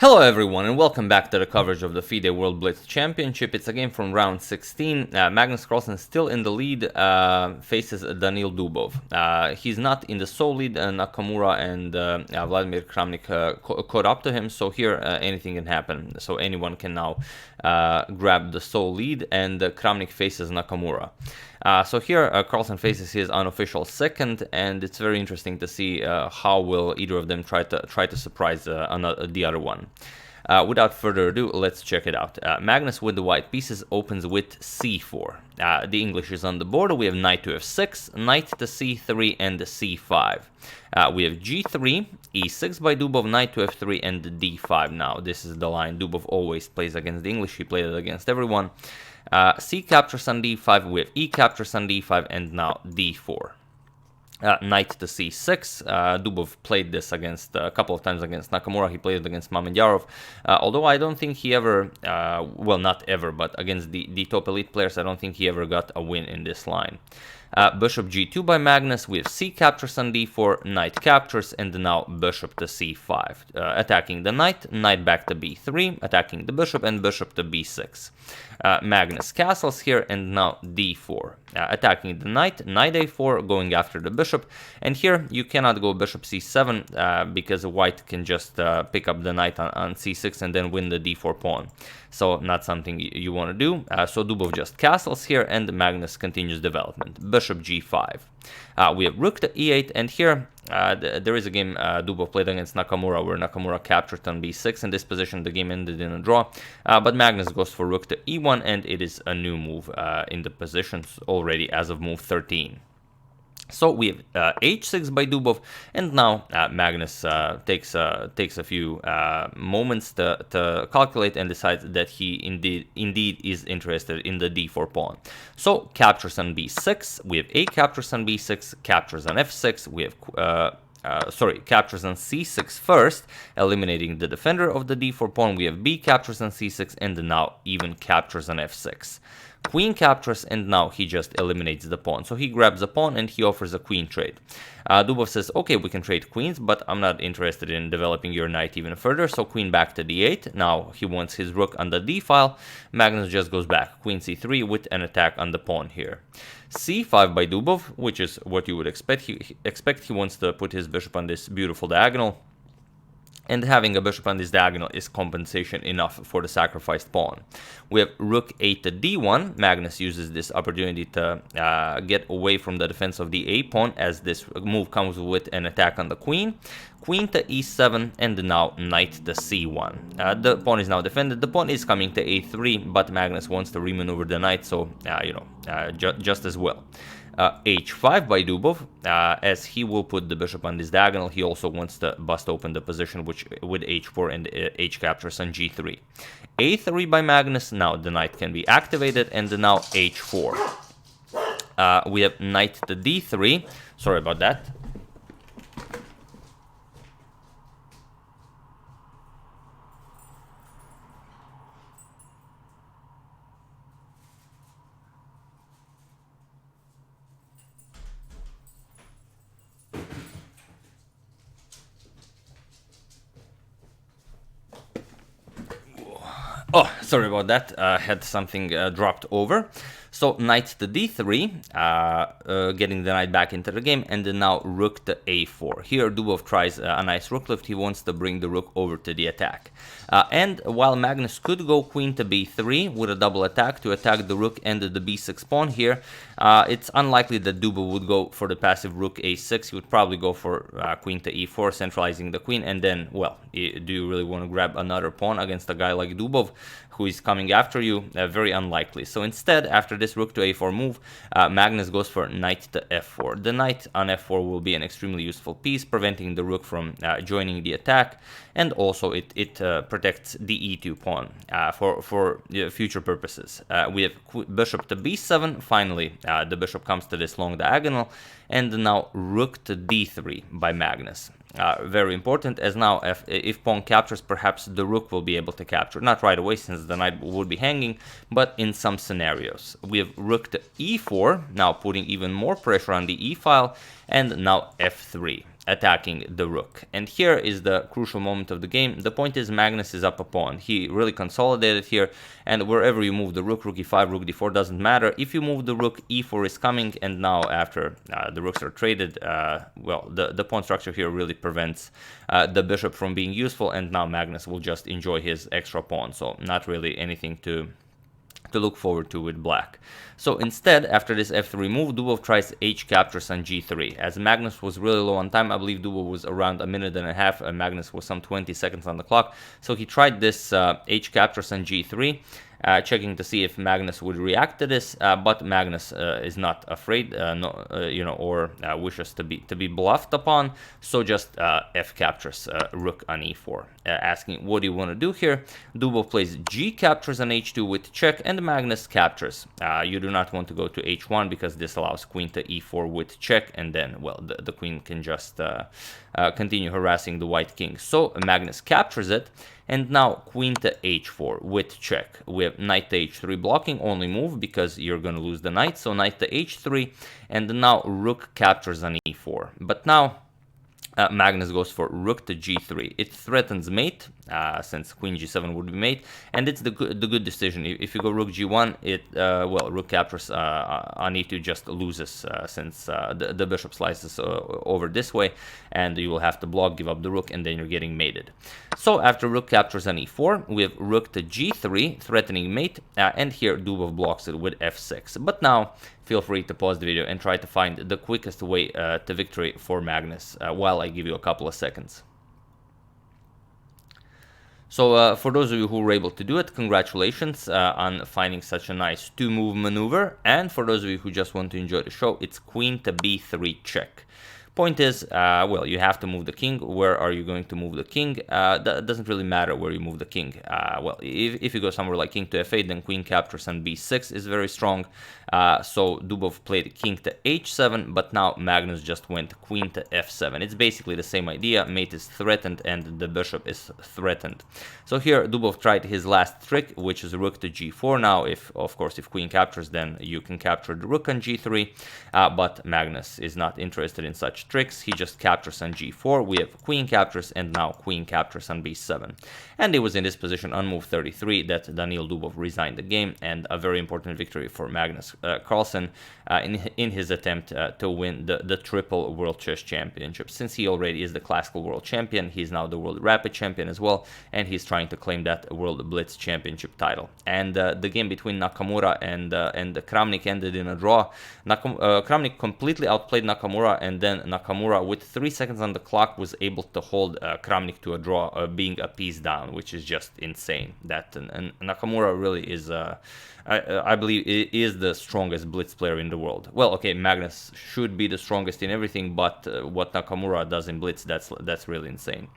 Hello everyone and welcome back to the coverage of the FIDE World Blitz Championship. It's a game from round 16. Magnus Carlsen still in the lead, faces Daniil Dubov. He's not in the sole lead, Nakamura and Vladimir Kramnik caught up to him, so here anything can happen. So anyone can now grab the sole lead, and Kramnik faces Nakamura. So here Carlsen faces his unofficial second, and it's very interesting to see how will either of them try to surprise the other one. Without further ado, let's check it out. Magnus with the white pieces opens with c4. The English is on the board. We have knight to f6, knight to c3, and c5. We have g3, e6 by Dubov, knight to f3, and d5 now. This is the line Dubov always plays against the English. He played it against everyone. C captures on d5, we have e captures on d5, and now d4. Knight to c6. Dubov played this against a couple of times against Nakamura. He played it against Mamedyarov. Although I don't think he ever, well, not ever, but against the top elite players, I don't think he ever got a win in this line. Bishop g2 by Magnus. We have c captures on d4, knight captures, and now bishop to c5. Attacking the knight, knight back to b3, attacking the bishop, and bishop to b6. Magnus castles here, and now d4. Attacking the knight, knight a4, going after the bishop, and here you cannot go bishop c7 because white can just pick up the knight on c6 and then win the d4 pawn. So not something you want to do. So Dubov just castles here, and Magnus continues development. Bishop g5. We have rook to e8, and here there is a game Dubov played against Nakamura where Nakamura captured on b6. In this position the game ended in a draw, but Magnus goes for rook to e1, and it is a new move in the positions already as of move 13. So we have h6 by Dubov, and now Magnus takes a few moments to calculate and decides that he indeed is interested in the d4 pawn. So captures on b6, we have a captures on b6, captures on f6, we have captures on c6 first, eliminating the defender of the d4 pawn. We have b captures on c6, and now even captures on f6. Queen captures, and now he just eliminates the pawn. So he grabs a pawn and he offers a queen trade. Dubov says, okay, we can trade queens, but I'm not interested in developing your knight even further. So queen back to d8. Now he wants his rook on the d file. Magnus just goes back. Queen c3 with an attack on the pawn here. c5 by Dubov, which is what you would expect. He wants to put his bishop on this beautiful diagonal. And having a bishop on this diagonal is compensation enough for the sacrificed pawn. We have rook a to d1. Magnus uses this opportunity to get away from the defense of the a pawn, as this move comes with an attack on the queen. Queen to e7, and now knight to c1. The pawn is now defended. The pawn is coming to a3, but Magnus wants to remaneuver the knight, so just as well. h5 by Dubov, as he will put the bishop on this diagonal. He also wants to bust open the position with h4 and h captures on g3. a3 by Magnus. Now the knight can be activated, and now h4. We have knight to d3. Sorry about that. Oh, sorry about that. Had something dropped over. So knight to d3, getting the knight back into the game, and then now rook to a4. Here Dubov tries a nice rook lift. He wants to bring the rook over to the attack. And while Magnus could go queen to b3 with a double attack to attack the rook and the b6 pawn here, it's unlikely that Dubov would go for the passive rook a6. He would probably go for queen to e4, centralizing the queen, and then, well, do you really want to grab another pawn against a guy like Dubov who is coming after you? Very unlikely. So instead, after this rook to a4 move, Magnus goes for knight to f4. The knight on f4 will be an extremely useful piece, preventing the rook from joining the attack, and also it protects the e2 pawn for future purposes. We have bishop to b7. Finally, the bishop comes to this long diagonal, and now rook to d3 by Magnus. Very important, as now if pawn captures, perhaps the rook will be able to capture. Not right away, since the knight would be hanging, but in some scenarios. We have rook to e4, now putting even more pressure on the e file, and now f3. attacking the rook. And here is the crucial moment of the game. The point is Magnus is up a pawn. He really consolidated here, and wherever you move the rook, rook e5, rook d4, doesn't matter. If you move the rook, e4 is coming, and now after the rooks are traded, well, the pawn structure here really prevents the bishop from being useful, and now Magnus will just enjoy his extra pawn, so not really anything to look forward to with black. So instead, after this f3 move, Dubov tries h captures on g3. As Magnus was really low on time, I believe Dubov was around a minute and a half, and Magnus was some 20 seconds on the clock. So he tried this h captures on g3, checking to see if Magnus would react to this, but Magnus is not afraid, or wishes to be bluffed upon. So just f captures rook on e4, asking what do you want to do here. Dubov plays g captures on h2 with check, and Magnus captures. You do not want to go to h1 because this allows queen to e4 with check, and then, well, the queen can just continue harassing the white king. So Magnus captures it, and now queen to h4 with check. We have knight to h3 blocking, only move because you're going to lose the knight. So knight to h3, and now rook captures on e4. But now Magnus goes for rook to g3. It threatens mate, since queen g7 would be mate, and it's the good decision. If you go rook g1, well, rook captures on e2 just loses, since the bishop slices over this way, and you will have to block, give up the rook, and then you're getting mated. So after rook captures on e4, we have rook to g3, threatening mate, and here Dubov blocks it with f6. But now, feel free to pause the video and try to find the quickest way to victory for Magnus, while I give you a couple of seconds. So for those of you who were able to do it, congratulations on finding such a nice two-move maneuver. And for those of you who just want to enjoy the show, it's queen to b3 check. Point is, well, you have to move the king. Where are you going to move the king? That doesn't really matter where you move the king. Well, if you go somewhere like king to f8, then queen captures on b6 is very strong. So Dubov played king to h7, but now Magnus just went queen to f7. It's basically the same idea. Mate is threatened and the bishop is threatened. So here Dubov tried his last trick, which is rook to g4. Now, of course, if queen captures, then you can capture the rook on g3. But Magnus is not interested in such tricks. He just captures on g4. We have queen captures, and now queen captures on b7. And it was in this position on move 33 that Daniil Dubov resigned the game, and a very important victory for Magnus Carlsen in his attempt to win the triple World Chess Championship. Since he already is the classical world champion, he's now the World Rapid Champion as well, and he's trying to claim that World Blitz Championship title. And the game between Nakamura and Kramnik ended in a draw. Kramnik completely outplayed Nakamura, and then Nakamura, with 3 seconds on the clock, was able to hold Kramnik to a draw, being a piece down, which is just insane. And Nakamura really is, I believe, is the strongest blitz player in the world. Well, okay, Magnus should be the strongest in everything, but what Nakamura does in blitz, that's really insane.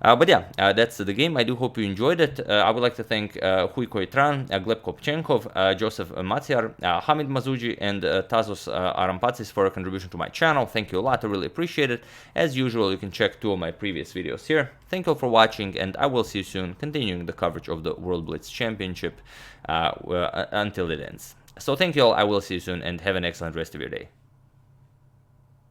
But yeah, that's the game. I do hope you enjoyed it. I would like to thank Huy Koitran, Gleb Kopchenkov, Joseph Matyar, Hamid Mazuji, and Tazos Arampatsis for a contribution to my channel. Thank you a lot. I really appreciate it. As usual, you can check 2 of my previous videos here. Thank you all for watching, and I will see you soon, continuing the coverage of the World Blitz Championship until it ends. So thank you all. I will see you soon, and have an excellent rest of your day.